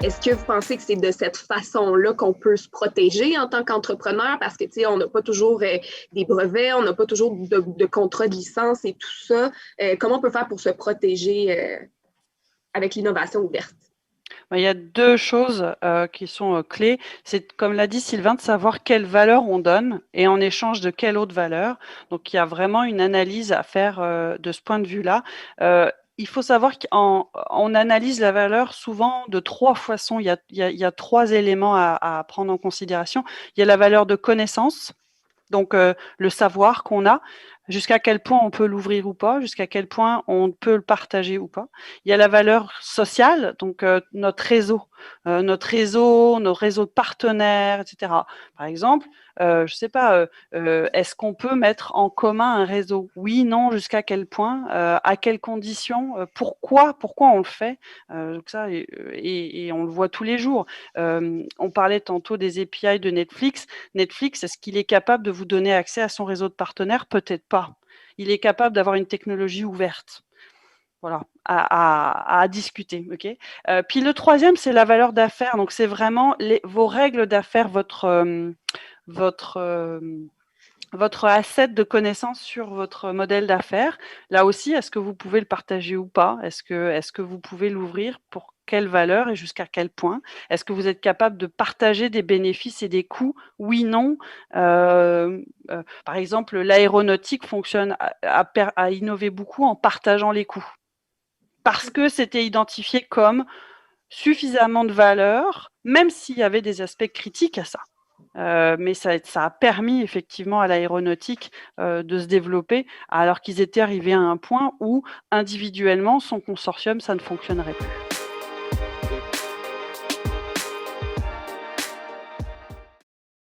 Est-ce que vous pensez que c'est de cette façon-là qu'on peut se protéger en tant qu'entrepreneur? Parce que, tu sais, on n'a pas toujours des brevets, on n'a pas toujours de contrat de licence et tout ça. Comment on peut faire pour se protéger avec l'innovation ouverte? Il y a 2 choses, qui sont, clés. C'est, comme l'a dit Sylvain, de savoir quelle valeur on donne et en échange de quelle autre valeur. Donc il y a vraiment une analyse à faire, de ce point de vue-là. Il faut savoir qu'on analyse la valeur souvent de 3 façons. Il y a 3 éléments à prendre en considération. Il y a la valeur de connaissance, donc le savoir qu'on a, jusqu'à quel point on peut l'ouvrir ou pas, jusqu'à quel point on peut le partager ou pas. Il y a la valeur sociale, donc notre réseau, nos réseaux de partenaires, etc. Par exemple, je sais pas, est-ce qu'on peut mettre en commun un réseau? Oui, non, jusqu'à quel point, à quelles conditions, pourquoi on le fait? Donc ça, et on le voit tous les jours. On parlait tantôt des API de Netflix. Netflix, est-ce qu'il est capable de vous donner accès à son réseau de partenaires? Peut-être pas. Il est capable d'avoir une technologie ouverte. Voilà, à discuter. Okay. Puis le troisième, c'est la valeur d'affaires. Donc, c'est vraiment vos règles d'affaires, votre, votre asset de connaissance sur votre modèle d'affaires. Là aussi, est-ce que vous pouvez le partager ou pas? Est-ce que vous pouvez l'ouvrir pour quelle valeur et jusqu'à quel point? Est-ce que vous êtes capable de partager des bénéfices et des coûts? Oui, non. Par exemple, l'aéronautique fonctionne, a innové beaucoup en partageant les coûts parce que c'était identifié comme suffisamment de valeur, même s'il y avait des aspects critiques à ça. Mais ça a permis effectivement à l'aéronautique de se développer, alors qu'ils étaient arrivés à un point où individuellement, son consortium, ça ne fonctionnerait plus.